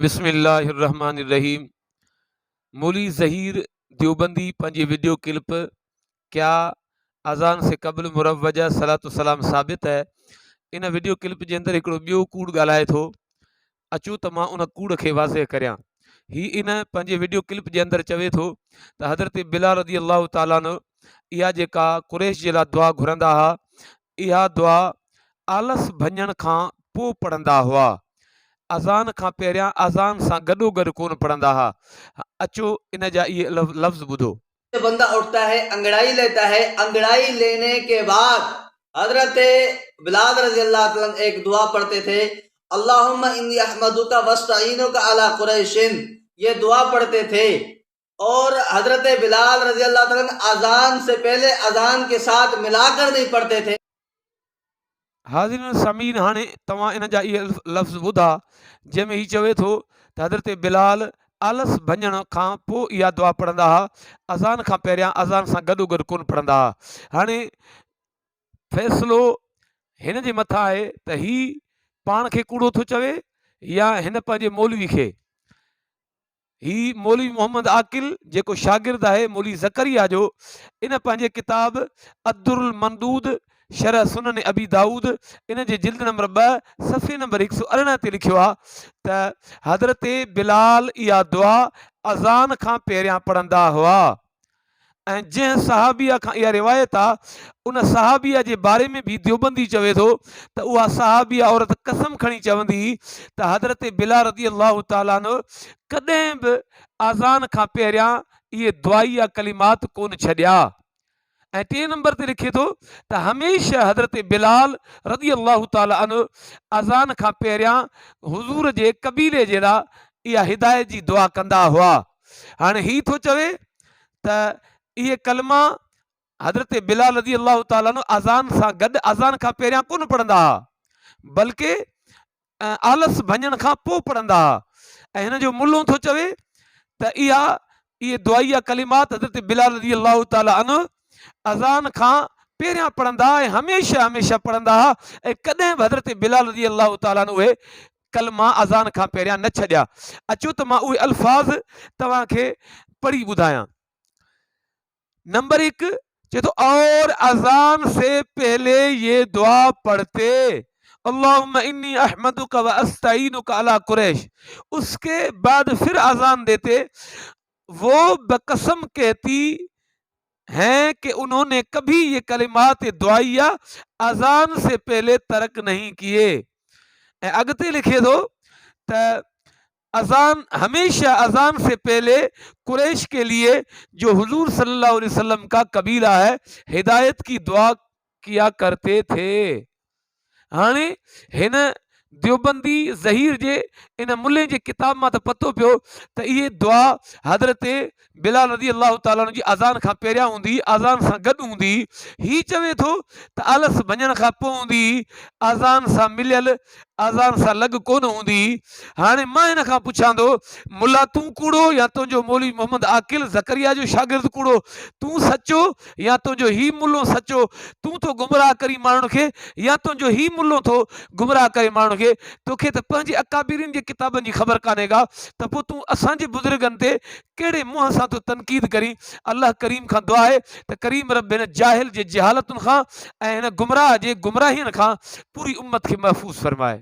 बिस्मिल्लाहिर्रहमानिर्रहीम। मौली ज़हीर देवबंदी पंहिंजी video clip क्या अज़ान से क़ब्ल मुरव्वजा सलातो सलाम साबित है, इन वीडियो क्लिप जे अंदरि हिकिड़ो ॿियो कूड़ ॻाल्हाए थो। अचो त मां उन कूड़ खे वाज़े करियां। ही इन पंहिंजे वीडियो क्लिप जे अंदरि चवे थो त हज़रत बिलाल रज़ी अल्लाह ताला अन्हु इहा जेका कुरैश जे लाइ दुआ घुरंदा हुआ, इहा दुआ आलस भञण खां पोइ पढ़ंदा हुआ। अज़ान खां पहिरियां अज़ान सां गॾोगॾु कोन पढ़ंदा हुआ। अचो इन जा इहे लफ़्ज़ ॿुधो। बंदा उठता है, अंगड़ाई लेता है, अंगड़ाई लेने के बाद हजरत बिलाल रज़ी अल्लाह तआला अन्हु एक दुआ पढ़ते थे, अल्लाहुम्मा इन्नी अहमदुका वस्तईनुका अला कुरैशिन, ये दुआ पढ़ते थे। और हजरत बिलाल रज़ी अल्लाह तआला अन्हु अजान से पहले अजान के साथ मिलाकर नहीं पढ़ते थे। हाज़िरीन समीन, हाणे तव्हां इन जा इहे लफ़्ज़ ॿुधा जंहिंमें हीउ चवे थो त हज़रत बिलाल आलस भञण खां पोइ इहा दुआ पढ़ंदा हुआ, अज़ान खां पहिरियां अज़ान सां गॾोगॾु कोन पढ़ंदा हुआ। हाणे फ़ैसिलो हिन जे मथां आहे त ही पाण खे कूड़ो थो चवे या हिन पंहिंजे मौलवी खे। ही मौलवी मोहम्मद आकिल जेको शागिर्द आहे मौलवी ज़करिया जो, इन पंहिंजे किताब अद्दुरुल मंदूद शरह सुनन अबी दाऊद इन जे जिल्द नंबर 2 सफ़े नंबर 118 ते लिखियो आहे त हज़रत बिलाल इहा दुआ अज़ान खां पहिरियां पढ़ंदा हुआ। ऐं जंहिं सहाबिया खां इहा रिवायत आहे, उन सहाबिया जे बारे में भी देवबंदी चवे थो त उहा सहाबिया औरत कसम खणी चवंदी त हज़रत बिलाल रज़ी अल्लाह ताला अन्हु कॾहिं बि अज़ान खां पहिरियां इहे दुआई कलिमात कोन छॾिया। ऐं 3 नंबर ते लिखे थो त हमेशह हज़रत बिलाल रज़ी अल्लाह ताला अन्हु अज़ान खां पहिरियां हुज़ूर जे कबीले जे लाइ इहा हिदायत जी दुआ कंदा हुआ। हाणे ही थो चवे त इहे कलमा हज़रत बिलाल रज़ी अल्लाह ताला अन्हु अज़ान सां गॾु अज़ान खां पहिरियां कोन पढ़ंदा हुआ, बल्कि आलस भञण खां पोइ पढ़ंदा हुआ। ऐं हिन जो मुल्लो थो चवे त इहे दुआई कलिमात हज़रत बिलाल रज़ी अल्लाह ताला अन्हु अज़ान खां पहिरियां पढ़ंदा ऐं हमेशह हमेशह पढ़ंदा हुआ, ऐं कॾहिं बि हज़रत बिलाल रज़ी अल्लाह ताला अन्हु उहे कलमा अज़ान खां पहिरियां न छॾिया। अचो त मां उहे अल्फाज़ तव्हांखे पढ़ी ॿुधायां। नंबर 1 चए तो और अज़ान से पहले ये दुआ पढ़ते, अल्लाहुम्मा इन्नी अहमदुका व अस्तईनुका अला कुरैश। उसके बाद फिर अज़ान देते, वो बकसम कहती हैं कि उन्होंने कभी ये कलिमात दुआइया अज़ान से पहले तर्क नहीं किए। अगते लिखे दो त अज़ान हमेशा अज़ान से पहले कुरैश के लिए जो हुजूर सल्लल्लाहु अलैहि वसल्लम का कबीला है, हिदायत की दुआ किया करते थे। हाणे हिन देवबंदी ज़हीर जे इन मुल्ले जे किताब मां त पतो पियो त इहे दुआ हज़रत बिलाल रज़ी अल्लाह ताला जी अज़ान खां पहिरियां हूंदी, अज़ान सां गॾु हूंदी। ही चवे थो त आलस भञण खां पोइ हूंदी, अज़ान सां मिलियल अज़ान सां लॻ कोन हूंदी। हाणे मां हिन खां पुछां थो, मुला तूं कूड़ो या तुंहिंजो मौलवी मोहम्मद आकिल ज़करिया जो शागिर्द कूड़ो? तूं सचो या तुंहिंजो ही मुल्लो सचो? तूं तो गुमराह करी माण्हुनि खे या तुंहिंजो ही मुल्लो थो गुमराह करे माण्हुनि खे? तोखे त पंहिंजे अकाबिरीन जे किताबनि जी ख़बर कान्हे का, त पोइ तूं असांजे बुज़ुर्गनि ते कहिड़े मुंहं सां तूं तनक़ीद करी? अलाह करीम खां दुआ आहे त करीम रब हिन जाहिल जे जहालतुनि खां ऐं हिन गुमराह जे गुमराहियुनि खां पूरी उम्मत खे महफ़ूज़ फरमाए।